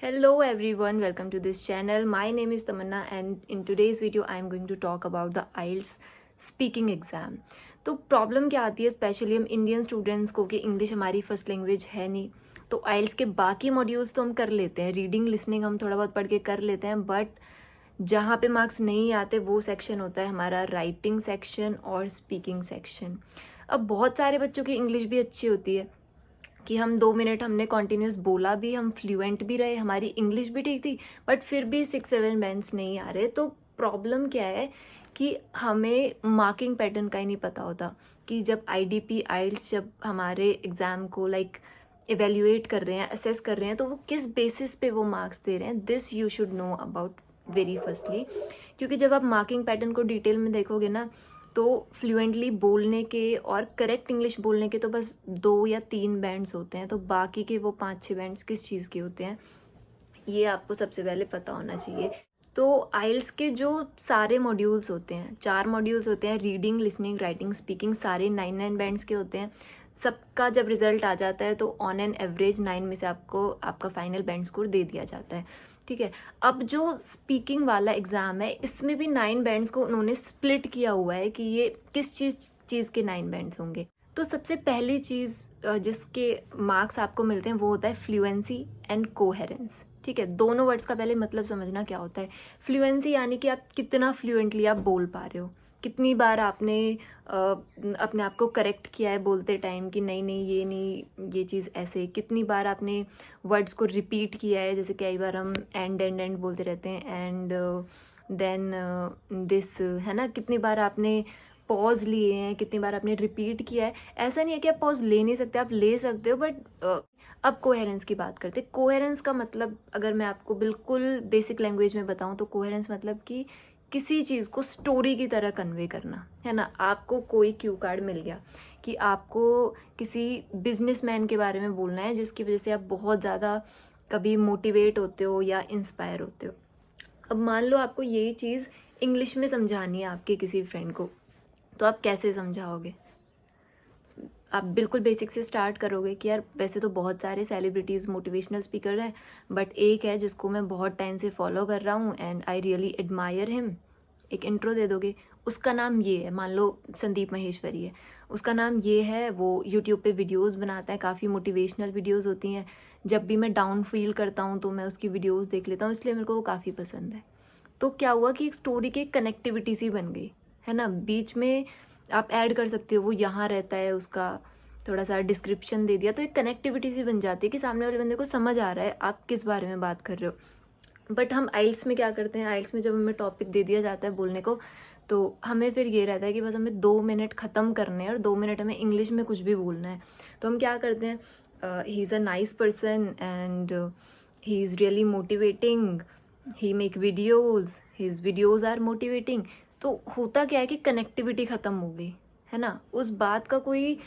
Hello everyone, welcome to this channel. My name is Tamanna and in today's video I am going to talk about the IELTS speaking exam. तो problem क्या आती है specially हम Indian students को कि English हमारी first language है नहीं, तो आइल्स के बाकी मॉड्यूल्स तो हम कर लेते हैं, रीडिंग लिसनिंग हम थोड़ा बहुत पढ़ के कर लेते हैं, बट जहाँ पे मार्क्स नहीं आते वो सेक्शन होता है हमारा राइटिंग सेक्शन और स्पीकिंग सेक्शन। अब बहुत सारे बच्चों की इंग्लिश भी अच्छी होती है कि हम 2 मिनट हमने कॉन्टीन्यूस बोला भी, हम फ्लुएंट भी रहे, हमारी इंग्लिश भी ठीक थी, बट फिर भी 6-7 बैंड्स नहीं आ रहे। तो प्रॉब्लम क्या है कि हमें मार्किंग पैटर्न का ही नहीं पता होता कि जब आईडीपी आइल्स जब हमारे एग्ज़ाम को इवेल्युएट कर रहे हैं, असेस कर रहे हैं, तो वो किस बेसिस पे वो मार्क्स दे रहे हैं। This you should know about very firstly, क्योंकि जब आप मार्किंग पैटर्न को डिटेल में देखोगे ना, तो फ्लुएंटली बोलने के और करेक्ट इंग्लिश बोलने के तो बस 2 या 3 बैंड्स होते हैं, तो बाकी के वो 5-6 बैंड्स किस चीज़ के होते हैं ये आपको सबसे पहले पता होना चाहिए। तो आइल्स के जो सारे मॉड्यूल्स होते हैं, 4 मॉड्यूल्स होते हैं, रीडिंग लिसनिंग राइटिंग स्पीकिंग, सारे 9-9 बैंड्स के होते हैं। सबका जब रिजल्ट आ जाता है तो ऑन एन एवरेज 9 में से आपको आपका फाइनल बैंड स्कोर दे दिया जाता है, ठीक है। अब जो स्पीकिंग वाला एग्ज़ाम है इसमें भी 9 बैंड्स को उन्होंने स्प्लिट किया हुआ है कि ये किस चीज़ के 9 बैंड्स होंगे। तो सबसे पहली चीज़ जिसके मार्क्स आपको मिलते हैं वो होता है फ्लुएंसी एंड कोहेरेंस, ठीक है। दोनों वर्ड्स का पहले मतलब समझना क्या होता है। फ्लुएंसी यानी कि आप कितना फ्लुएंटली आप बोल पा रहे हो, कितनी बार आपने अपने आप को करेक्ट किया है बोलते टाइम कि नहीं ये नहीं, ये चीज़ ऐसे, कितनी बार आपने वर्ड्स को रिपीट किया है, जैसे कई बार हम एंड बोलते रहते हैं, एंड देन दिस, है ना। कितनी बार आपने पॉज लिए हैं, कितनी बार आपने रिपीट किया है। ऐसा नहीं है कि आप पॉज ले नहीं सकते, आप ले सकते हो, बट अब कोहेरेंस की बात करते हैं। कोहेरेंस का मतलब अगर मैं आपको बिल्कुल बेसिक लैंग्वेज में बताऊं तो कोहेरेंस मतलब कि किसी चीज़ को स्टोरी की तरह कन्वे करना, है ना। आपको कोई क्यू कार्ड मिल गया कि आपको किसी बिजनेसमैन के बारे में बोलना है जिसकी वजह से आप बहुत ज़्यादा कभी मोटिवेट होते हो या इंस्पायर होते हो। अब मान लो आपको यही चीज़ इंग्लिश में समझानी है आपके किसी फ्रेंड को, तो आप कैसे समझाओगे। आप बिल्कुल बेसिक से स्टार्ट करोगे कि यार वैसे तो बहुत सारे सेलिब्रिटीज़ मोटिवेशनल स्पीकर हैं, बट एक है जिसको मैं बहुत टाइम से फॉलो कर रहा हूँ and I really admire him. एक इंट्रो दे दोगे, उसका नाम ये है, मान लो संदीप महेश्वरी है, उसका नाम ये है, वो यूट्यूब पे वीडियोस बनाता है, काफ़ी मोटिवेशनल वीडियोस होती हैं। जब भी मैं डाउन फील करता हूँ तो मैं उसकी वीडियोस देख लेता हूँ, इसलिए मेरे को वो काफ़ी पसंद है। तो क्या हुआ कि एक स्टोरी की कनेक्टिविटी सी बन गई, है ना। बीच में आप ऐड कर सकते हो, वो यहाँ रहता है, उसका थोड़ा सा डिस्क्रिप्शन दे दिया, तो एक कनेक्टिविटी सी बन जाती है कि सामने वाले बंदे को समझ आ रहा है आप किस बारे में बात कर रहे हो। बट हम आइल्स में क्या करते हैं, आइल्स में जब हमें टॉपिक दे दिया जाता है बोलने को, तो हमें फिर ये रहता है कि बस हमें 2 मिनट ख़त्म करने हैं और 2 मिनट हमें इंग्लिश में कुछ भी बोलना है। तो हम क्या करते हैं, he is a nice person and he is really motivating, he make videos, his videos are motivating. तो होता क्या है कि कनेक्टिविटी ख़त्म हो गई, है ना। उस बात का कोई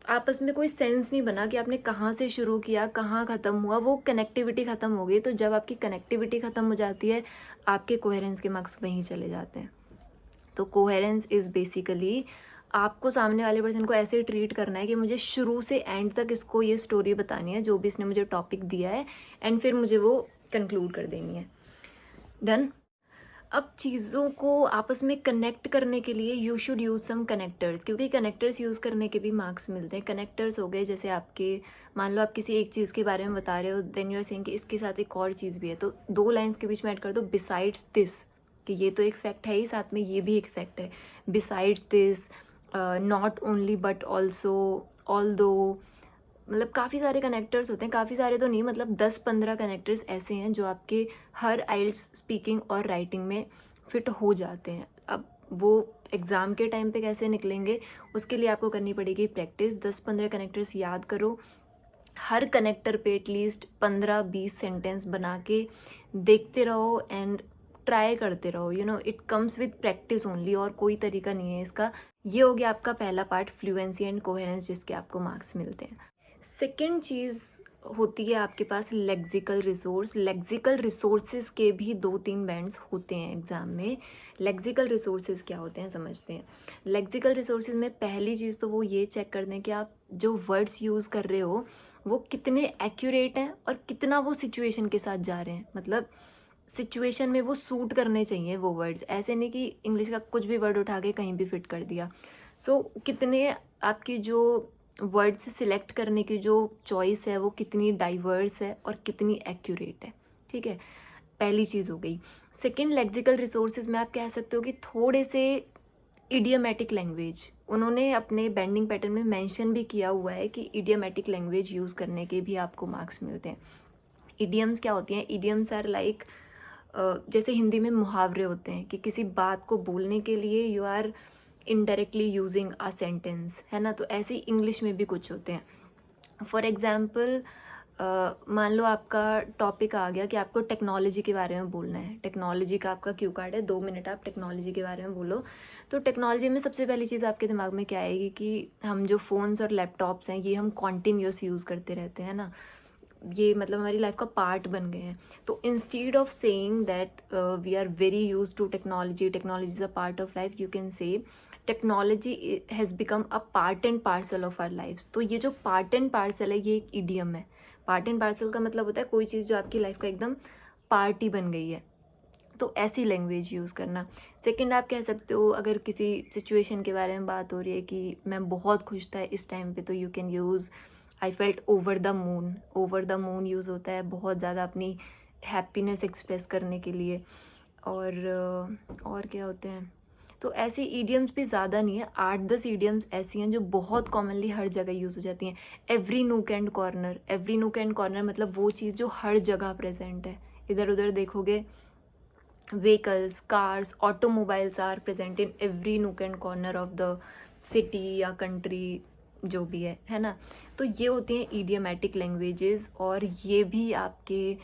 आपस में कोई सेंस नहीं बना कि आपने कहाँ से शुरू किया, कहाँ ख़त्म हुआ, वो कनेक्टिविटी ख़त्म हो गई। तो जब आपकी कनेक्टिविटी ख़त्म हो जाती है, आपके कोहेरेंस के मार्क्स वहीं चले जाते हैं। तो कोहेरेंस इज़ बेसिकली आपको सामने वाले पर्सन को ऐसे ट्रीट करना है कि मुझे शुरू से एंड तक इसको ये स्टोरी बतानी है जो भी इसने मुझे टॉपिक दिया है, एंड फिर मुझे वो कंक्लूड कर देनी है। डन। अब चीज़ों को आपस में कनेक्ट करने के लिए you should use some connectors, क्योंकि कनेक्टर्स यूज़ करने के भी मार्क्स मिलते हैं। कनेक्टर्स हो गए जैसे आपके, मान लो आप किसी एक चीज़ के बारे में बता रहे हो, देन यू आर सेइंग कि इसके साथ एक और चीज़ भी है, तो 2 लाइन्स के बीच में ऐड कर दो बिसाइड्स दिस, कि ये तो एक फैक्ट है ही, साथ में ये भी एक फैक्ट है। Besides this, not only but also, although, मतलब काफ़ी सारे कनेक्टर्स होते हैं, काफ़ी सारे तो नहीं, मतलब 10-15 कनेक्टर्स ऐसे हैं जो आपके हर आइल्स स्पीकिंग और राइटिंग में फिट हो जाते हैं। अब वो एग्ज़ाम के टाइम पे कैसे निकलेंगे, उसके लिए आपको करनी पड़ेगी प्रैक्टिस। 10-15 कनेक्टर्स याद करो, हर कनेक्टर पे एटलीस्ट 15-20 सेंटेंस बना के देखते रहो एंड ट्राई करते रहो। You know, it comes with practice only, और कोई तरीका नहीं है इसका। ये हो गया आपका पहला पार्ट, फ्लुएंसी एंड कोहेरेंस, जिसके आपको मार्क्स मिलते हैं। सेकेंड चीज़ होती है आपके पास लेक्सिकल रिसोर्स। लेक्सिकल रिसोर्सेज के भी 2-3 बैंड्स होते हैं एग्ज़ाम में। लेक्सिकल रिसोर्सेज क्या होते हैं समझते हैं। लेक्सिकल रिसोर्सेज में पहली चीज़ तो वो ये चेक कर दें कि आप जो वर्ड्स यूज़ कर रहे हो वो कितने एक्यूरेट हैं और कितना वो सिचुएशन के साथ जा रहे हैं, मतलब सिचुएशन में वो सूट करने चाहिए वो वर्ड्स, ऐसे नहीं कि इंग्लिश का कुछ भी वर्ड उठा के कहीं भी फिट कर दिया। सो कितने आपकी जो वर्ड्स सिलेक्ट करने की जो चॉइस है वो कितनी डाइवर्स है और कितनी एक्यूरेट है, ठीक है, पहली चीज़ हो गई। सेकेंड, लेक्सिकल रिसोर्सेज में आप कह सकते हो कि थोड़े से इडियमेटिक लैंग्वेज, उन्होंने अपने बेंडिंग पैटर्न में मेंशन भी किया हुआ है कि इडियमेटिक लैंग्वेज यूज़ करने के भी आपको मार्क्स मिलते हैं। इडियम्स क्या होती हैं? इडियम्स आर लाइक जैसे हिंदी में मुहावरे होते हैं कि किसी बात को बोलने के लिए you are indirectly using a sentence, है ना, तो ऐसे ही इंग्लिश में भी कुछ होते हैं। फॉर एग्जाम्पल मान लो आपका टॉपिक आ गया कि आपको टेक्नोलॉजी के बारे में बोलना है, टेक्नोलॉजी का आपका क्यू कार्ड है, 2 मिनट आप टेक्नोलॉजी के बारे में बोलो। तो टेक्नोलॉजी में सबसे पहली चीज़ आपके दिमाग में क्या आएगी कि हम जो फ़ोन्स और लैपटॉप्स हैं ये हम कॉन्टीन्यूस यूज़ करते रहते हैं ना, ये मतलब हमारी लाइफ का पार्ट बन गए हैं। तो instead of saying that we are very use to technology, technology is a part of life, you can say technology has become a part and parcel of our life. तो ये जो part and parcel है ये एक idiom है। Part and parcel का मतलब होता है कोई चीज़ जो आपकी लाइफ का एकदम पार्ट ही बन गई है, तो ऐसी लैंग्वेज यूज़ करना। सेकंड, आप कह सकते हो अगर किसी सिचुएशन के बारे में बात हो रही है कि मैं बहुत खुश था इस टाइम पे, तो you can use I felt over the moon. Over the moon use होता है बहुत ज़्यादा अपनी हैप्पीनेस एक्सप्रेस करने के लिए। और क्या होते हैं, तो ऐसे ईडियम्स भी ज़्यादा नहीं है, 8-10 ईडियम्स ऐसी हैं जो बहुत कॉमनली हर जगह यूज़ हो जाती हैं। Every nook and corner, every nook and corner मतलब वो चीज़ जो हर जगह प्रेजेंट है। इधर उधर देखोगे vehicles, cars, automobiles are present in every nook and corner of the city या country, जो भी है ना। तो ये होती हैं idiomatic languages, और ये भी आपके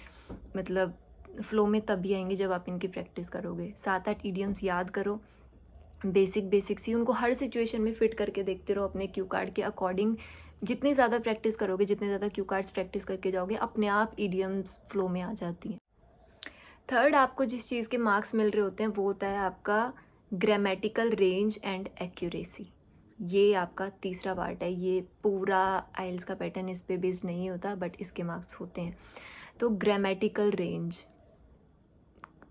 मतलब फ्लो में तभी आएंगे जब आप इनकी प्रैक्टिस करोगे। 7-8 idioms याद करो, बेसिक्स ही, उनको हर सिचुएशन में फिट करके देखते रहो अपने क्यू कार्ड के अकॉर्डिंग। जितनी ज़्यादा प्रैक्टिस करोगे, जितने ज़्यादा क्यू कार्ड्स प्रैक्टिस करके जाओगे, अपने आप idioms फ्लो में आ जाती हैं। थर्ड, आपको जिस चीज़ के मार्क्स मिल रहे होते हैं वो होता है आपका ग्रामेटिकल रेंज एंड एक्यूरेसी। ये आपका तीसरा पार्ट है। ये पूरा आइल्स का पैटर्न इस पे बेस्ड नहीं होता, बट इसके मार्क्स होते हैं। तो ग्रामेटिकल रेंज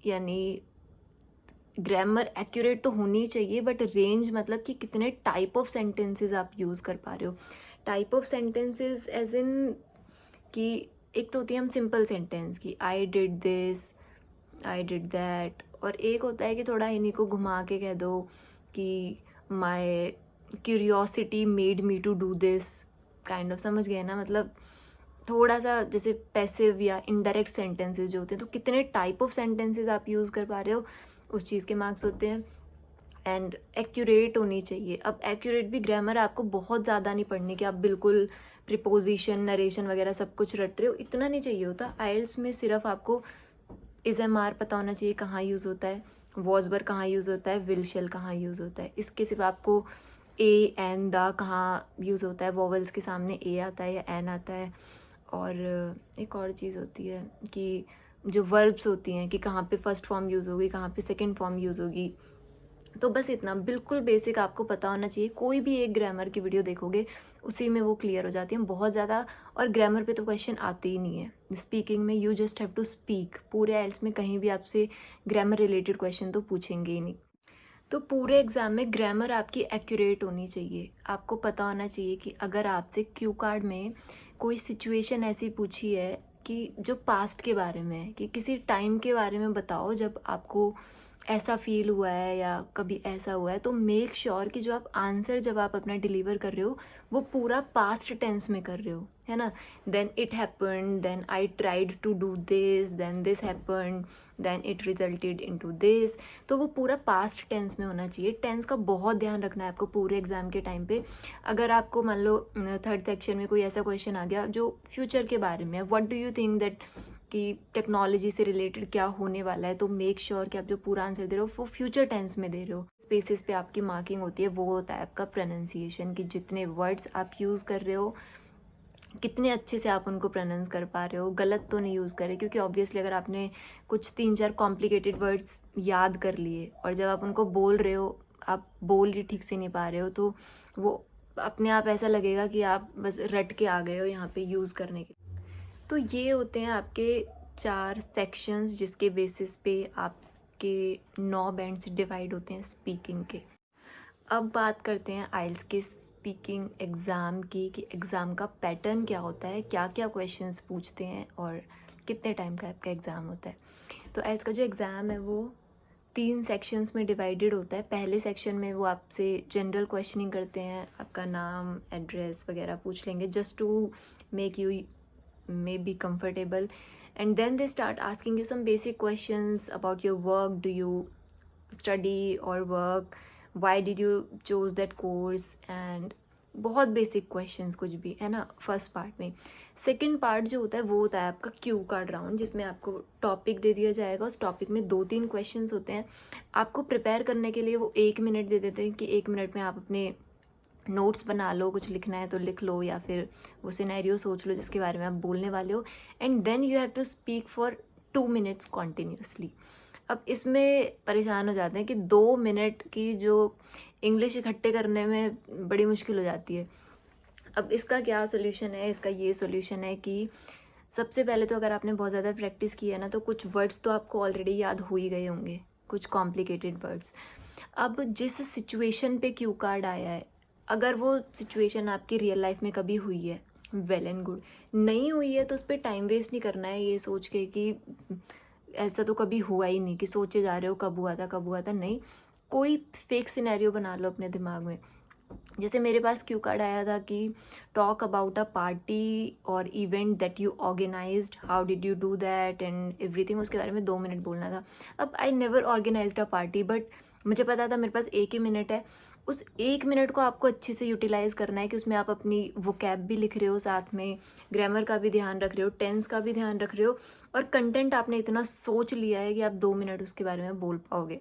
यानी ग्रामर एक्यूरेट तो होनी चाहिए, बट रेंज मतलब कि कितने टाइप ऑफ सेंटेंसेस आप यूज़ कर पा रहे हो। Type of sentences as in कि एक तो होती है हम सिंपल सेंटेंस कि I did this, I did that, और एक होता है कि थोड़ा इन्हीं को घुमा के कह दो कि my curiosity made me to do this, kind of, समझ गए ना, मतलब थोड़ा सा जैसे पैसिव या इनडायरेक्ट सेंटेंसेस जो होते हैं। तो कितने टाइप ऑफ सेंटेंसेस आप यूज़ कर पा रहे हो, उस चीज़ के मार्क्स होते हैं। एंड एक्यूरेट होनी चाहिए। अब एक्यूरेट भी ग्रामर आपको बहुत ज़्यादा नहीं पढ़नी कि आप बिल्कुल प्रिपोजिशन, नरेशन वगैरह सब कुछ रट रहे हो, इतना नहीं चाहिए होता। आइल्स में सिर्फ आपको इज़-एम-आर पता होना चाहिए कहाँ यूज़ होता है, वॉज-वर कहाँ यूज़ होता है, विल शेल कहाँ यूज़ होता है। इसके सिर्फ आपको ए, एन, द कहाँ यूज़ होता है, वॉवल्स के सामने ए आता है या एन आता है। और एक और चीज़ होती है कि जो वर्ब्स होती हैं कि कहाँ पे फर्स्ट फॉर्म यूज़ होगी, कहाँ पे सेकंड फॉर्म यूज़ होगी। तो बस इतना बिल्कुल बेसिक आपको पता होना चाहिए। कोई भी एक ग्रामर की वीडियो देखोगे उसी में वो क्लियर हो जाती है बहुत ज़्यादा। और ग्रामर पे तो क्वेश्चन आते ही नहीं है। स्पीकिंग में you just have to speak. पूरे आइल्स में कहीं भी आपसे ग्रामर रिलेटेड क्वेश्चन तो पूछेंगे ही नहीं। तो पूरे एग्ज़ाम में ग्रामर आपकी एक्यूरेट होनी चाहिए। आपको पता होना चाहिए कि अगर आपसे क्यू कार्ड में कोई सिचुएशन ऐसी पूछी है कि जो पास्ट के बारे में है, कि किसी टाइम के बारे में बताओ जब आपको ऐसा फील हुआ है या कभी ऐसा हुआ है, तो मेक श्योर कि जो आप आंसर जब आप अपना डिलीवर कर रहे हो वो पूरा पास्ट टेंस में कर रहे हो, है ना। Then it happened, then I tried to do this, then this happened, then it resulted into this. तो वो पूरा पास्ट टेंस में होना चाहिए। टेंस का बहुत ध्यान रखना है आपको पूरे एग्जाम के टाइम पे। अगर आपको मान लो थर्ड सेक्शन में कोई ऐसा क्वेश्चन आ गया जो फ्यूचर के बारे में है, what do you think that कि टेक्नोलॉजी से रिलेटेड क्या होने वाला है, तो मेक श्योर कि आप जो पूरा आंसर दे रहे हो वो फ्यूचर टेंस में दे रहे हो। स्पेसिस पे आपकी मार्किंग होती है, वो होता है आपका प्रोनाउंसिएशन, कि जितने वर्ड्स आप यूज़ कर रहे हो कितने अच्छे से आप उनको प्रोनाउंस कर पा रहे हो, गलत तो नहीं यूज़ कर रहे। क्योंकि ऑब्वियसली अगर आपने कुछ 3-4 कॉम्प्लिकेटेड वर्ड्स याद कर लिए और जब आप उनको बोल रहे हो आप बोल ही ठीक से नहीं पा रहे हो, तो वो अपने आप ऐसा लगेगा कि आप बस रट के आ गए हो यहाँ पे यूज़ करने के। तो ये होते हैं आपके 4 सेक्शंस जिसके बेसिस पे आपके 9 बैंड्स डिवाइड होते हैं स्पीकिंग के। अब बात करते हैं आइल्स के स्पीकिंग एग्ज़ाम की कि एग्ज़ाम का पैटर्न क्या होता है, क्या क्या क्वेश्चंस पूछते हैं और कितने टाइम का आपका एग्ज़ाम होता है। तो आइल्स का जो एग्ज़ाम है वो 3 सेक्शंस में डिवाइडेड होता है। पहले सेक्शन में वो आपसे जनरल क्वेश्चनिंग करते हैं, आपका नाम, एड्रेस वगैरह पूछ लेंगे just to make you maybe comfortable, and then they start asking you some basic questions about your work. Do you study or work? Why did you choose that course? And बहुत basic questions कुछ भी है ना first part में। Second part जो होता है वो होता है आपका क्यू कार्ड राउंड, जिसमें आपको टॉपिक दे दिया जाएगा। उस टॉपिक में 2-3 क्वेश्चंस होते हैं। आपको प्रिपेयर करने के लिए वो 1 मिनट दे देते हैं कि 1 मिनट में आप अपने नोट्स बना लो, कुछ लिखना है तो लिख लो या फिर वो सिनेरियो सोच लो जिसके बारे में आप बोलने वाले हो, and then you have to speak for 2 minutes continuously. अब इसमें परेशान हो जाते हैं कि 2 मिनट की जो इंग्लिश इकट्ठे करने में बड़ी मुश्किल हो जाती है। अब इसका क्या सोल्यूशन है? इसका ये सोल्यूशन है कि सबसे पहले तो अगर आपने बहुत ज़्यादा प्रैक्टिस की है ना तो कुछ वर्ड्स तो आपको ऑलरेडी याद हो ही गए होंगे, कुछ कॉम्प्लिकेटेड वर्ड्स। अब जिस सिचुएशन पे क्यू कार्ड आया है, अगर वो सिचुएशन आपकी रियल लाइफ में कभी हुई है, वेल एंड गुड। नहीं हुई है तो उस पर टाइम वेस्ट नहीं करना है ये सोच के कि ऐसा तो कभी हुआ ही नहीं, कि सोचे जा रहे हो कब हुआ था कब हुआ था। नहीं, कोई फेक सिनेरियो बना लो अपने दिमाग में। जैसे मेरे पास क्यू कार्ड आया था कि talk about a party or event that you organized, how did you do that and everything. उसके बारे में 2 मिनट बोलना था। अब I never organized a party, but मुझे पता था मेरे पास 1 ही मिनट है। उस 1 मिनट को आपको अच्छे से यूटिलाइज़ करना है कि उसमें आप अपनी वोकैब भी लिख रहे हो, साथ में ग्रामर का भी ध्यान रख रहे हो, टेंस का भी ध्यान रख रहे हो, और कंटेंट आपने इतना सोच लिया है कि आप 2 मिनट उसके बारे में बोल पाओगे।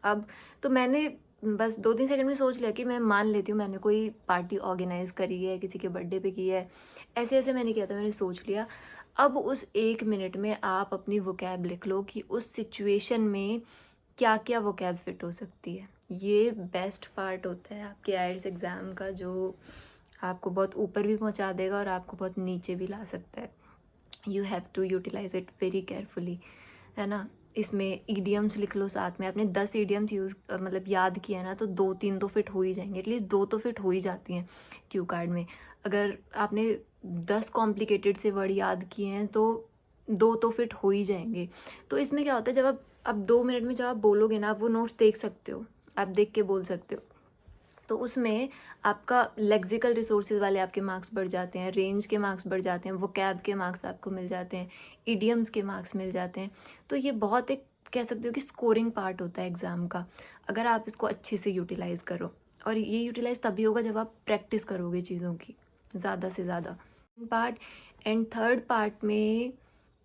अब तो मैंने बस 2-3 सेकंड में सोच लिया कि मैं मान लेती हूँ मैंने कोई पार्टी ऑर्गेनाइज़ करी है, किसी के बर्थडे पे की है, ऐसे ऐसे मैंने किया था, मैंने सोच लिया। अब उस 1 मिनट में आप अपनी वोकैब लिख लो कि उस सिचुएशन में क्या क्या वोकैब फिट हो सकती है। ये बेस्ट पार्ट होता है आपके आइल्स एग्ज़ाम का, जो आपको बहुत ऊपर भी पहुंचा देगा और आपको बहुत नीचे भी ला सकता है। You have to utilize it very carefully, है ना। इसमें ईडियम्स लिख लो साथ में। आपने 10 ईडियम्स मतलब याद किया ना तो 2-3 तो फिट हो ही जाएंगे, एटलीस्ट 2 तो फिट हो ही जाती हैं क्यू कार्ड में। अगर आपने 10 कॉम्प्लिकेटेड से वर्ड याद किए हैं तो 2 तो फिट हो ही जाएंगे। तो इसमें क्या होता है, जब आप 2 मिनट में जब आप बोलोगे ना, आप वो नोट्स देख सकते हो, आप देख के बोल सकते हो। तो उसमें आपका लेक्सिकल रिसोर्सेज वाले आपके मार्क्स बढ़ जाते हैं, रेंज के मार्क्स बढ़ जाते हैं, वोकैब के मार्क्स आपको मिल जाते हैं, इडियम्स के मार्क्स मिल जाते हैं। तो ये बहुत एक कह सकते हो कि स्कोरिंग पार्ट होता है एग्ज़ाम का, अगर आप इसको अच्छे से यूटिलाइज़ करो। और ये यूटिलाइज़ तभी होगा जब आप प्रैक्टिस करोगे चीज़ों की ज़्यादा से ज़्यादा। पार्ट एंड थर्ड पार्ट में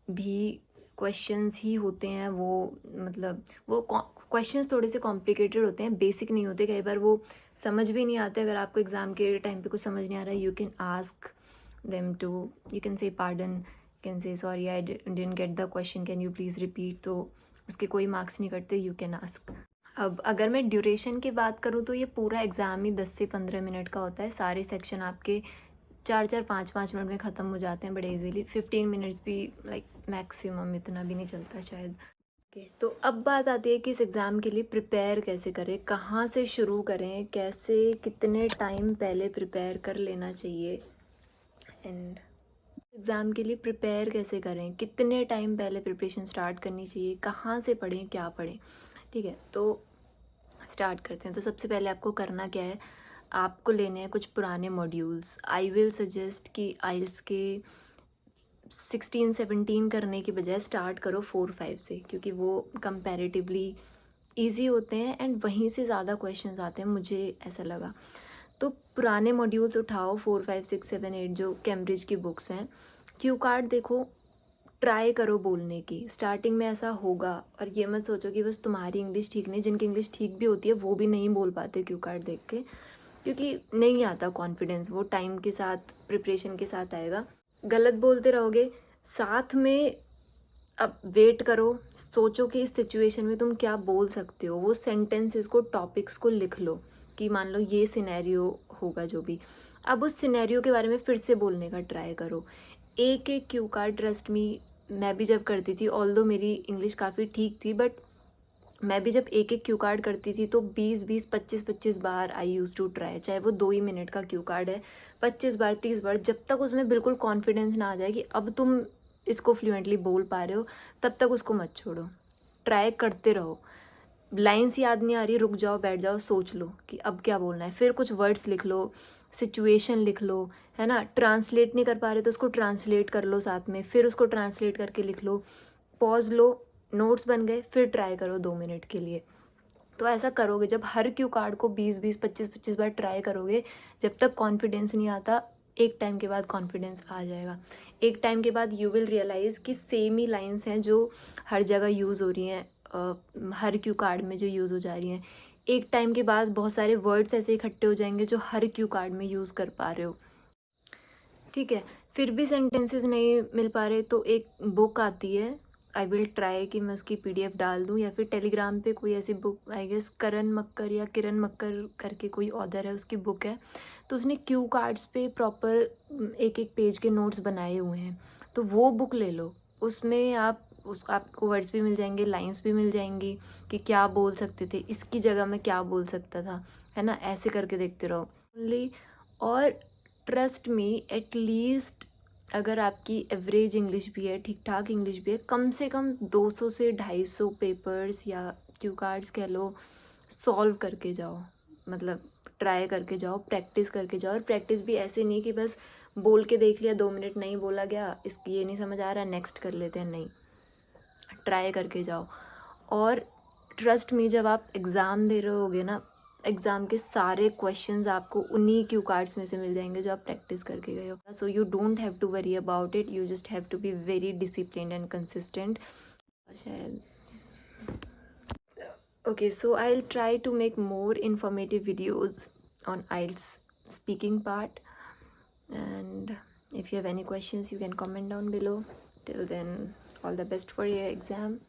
भी क्वेश्चंस ही होते हैं। वो मतलब वो क्वेश्चंस थोड़े से कॉम्प्लिकेटेड होते हैं, बेसिक नहीं होते। कई बार वो समझ भी नहीं आते। अगर आपको एग्ज़ाम के टाइम पे कुछ समझ नहीं आ रहा है, you can ask them to, you can say pardon, can say sorry I didn't get the question, can you please repeat. तो उसके कोई मार्क्स नहीं कटते, यू कैन आस्क। अब अगर मैं ड्यूरेशन की बात करूँ तो ये पूरा एग्ज़ाम ही 10 से 15 मिनट का होता है। सारे सेक्शन आपके 4-4, 5-5 मिनट में ख़त्म हो जाते हैं बड़े इजीली। 15 मिनट्स भी लाइक मैक्सिमम, इतना भी नहीं चलता शायद। तो अब बात आती है कि इस एग्ज़ाम के लिए प्रिपेयर कैसे करें, कहाँ से शुरू करें, कैसे कितने टाइम पहले प्रिपेयर कर लेना चाहिए, एंड एग्ज़ाम के लिए प्रिपेयर कैसे करें, कितने टाइम पहले प्रिपरेशन स्टार्ट करनी चाहिए, कहाँ से पढ़ें, क्या पढ़ें। ठीक है, तो स्टार्ट करते हैं। तो सबसे पहले आपको करना क्या है, आपको लेने हैं कुछ पुराने मॉड्यूल्स। आई विल सजेस्ट कि आइल्स के 16-17 करने की बजाय स्टार्ट करो 4-5 से, क्योंकि वो कंपैरेटिवली इजी होते हैं एंड वहीं से ज़्यादा क्वेश्चंस आते हैं, मुझे ऐसा लगा। तो पुराने मॉड्यूल्स उठाओ, 4, 5, 6, 7, 8 जो कैम्ब्रिज की बुक्स हैं। क्यू कार्ड देखो, ट्राई करो बोलने की। स्टार्टिंग में ऐसा होगा, और ये मत सोचो कि बस तुम्हारी इंग्लिश ठीक नहीं, जिनकी इंग्लिश ठीक भी होती है वो भी नहीं बोल पाते क्यू कार्ड देख के, क्योंकि नहीं आता कॉन्फिडेंस। वो टाइम के साथ, प्रिपरेशन के साथ आएगा। गलत बोलते रहोगे, साथ में अब वेट करो, सोचो कि इस सिचुएशन में तुम क्या बोल सकते हो। वो सेंटेंसेस को, टॉपिक्स को लिख लो कि मान लो ये सिनेरियो होगा जो भी, अब उस सिनेरियो के बारे में फिर से बोलने का ट्राई करो। एक एक क्यू कार्ड, ट्रस्ट मी, मैं भी जब करती थी, ऑल्दो मेरी इंग्लिश काफ़ी ठीक थी, बट मैं भी जब एक एक क्यू कार्ड करती थी तो 20-20, 25-25 बार आई यूज़ टू ट्राई, चाहे वो 2 ही मिनट का क्यू कार्ड है, 25 बार, 30 बार, जब तक उसमें बिल्कुल कॉन्फिडेंस ना आ जाए कि अब तुम इसको फ्लुएंटली बोल पा रहे हो, तब तक उसको मत छोड़ो, ट्राई करते रहो। लाइन्स याद नहीं आ रही, रुक जाओ, बैठ जाओ, सोच लो कि अब क्या बोलना है, फिर कुछ वर्ड्स लिख लो, सिचुएशन लिख लो, है ना। ट्रांसलेट नहीं कर पा रहे तो उसको ट्रांसलेट कर लो साथ में, फिर उसको ट्रांसलेट करके लिख लो, पॉज लो, नोट्स बन गए, फिर ट्राई करो 2 मिनट के लिए। तो ऐसा करोगे, जब हर क्यू कार्ड को 20-20, 25-25 बार ट्राई करोगे, जब तक कॉन्फिडेंस नहीं आता, एक टाइम के बाद कॉन्फिडेंस आ जाएगा। एक टाइम के बाद यू विल रियलाइज़ कि सेम ही लाइन्स हैं जो हर जगह यूज़ हो रही हैं, हर क्यू कार्ड में जो यूज़ हो जा रही हैं। एक टाइम के बाद बहुत सारे वर्ड्स ऐसे इकट्ठे हो जाएंगे जो हर क्यू कार्ड में यूज़ कर पा रहे हो, ठीक है। फिर भी सेंटेंसेस नहीं मिल पा रहे तो एक बुक आती है, आई विल ट्राई कि मैं उसकी PDF डाल दूँ, या फिर टेलीग्राम पे कोई ऐसी बुक, आई गेस करण मक्कर या किरण मक्कर करके कोई ऑथर है, उसकी बुक है, तो उसने क्यू कार्ड्स पे प्रॉपर एक एक पेज के नोट्स बनाए हुए हैं, तो वो बुक ले लो। उसमें आपको वर्ड्स भी मिल जाएंगे, लाइंस भी मिल जाएंगी कि क्या बोल सकते थे, इसकी जगह में क्या बोल सकता था, है ना। ऐसे करके देखते रहो ओनली। और ट्रस्ट मी, एटलीस्ट अगर आपकी एवरेज इंग्लिश भी है, ठीक ठाक इंग्लिश भी है, कम से कम 200 से 250 पेपर्स या क्यू कार्ड्स कह लो, सॉल्व करके जाओ, मतलब ट्राई करके जाओ, प्रैक्टिस करके जाओ। और प्रैक्टिस भी ऐसे नहीं कि बस बोल के देख लिया, 2 मिनट नहीं बोला गया, इसकी ये नहीं समझ आ रहा, नेक्स्ट कर लेते हैं, नहीं, ट्राई करके जाओ। और ट्रस्ट मी, जब आप एग्ज़ाम दे रहे होगे ना, एग्ज़ाम के सारे क्वेश्चंस आपको उन्हीं क्यू कार्ड्स में से मिल जाएंगे जो आप प्रैक्टिस करके गए हो। So you don't have to worry about it, you just have to be very disciplined and consistent. शायद okay, so I'll try to make more informative videos on IELTS speaking part, and if you have any questions you can comment down below. Till then, all the best for your exam.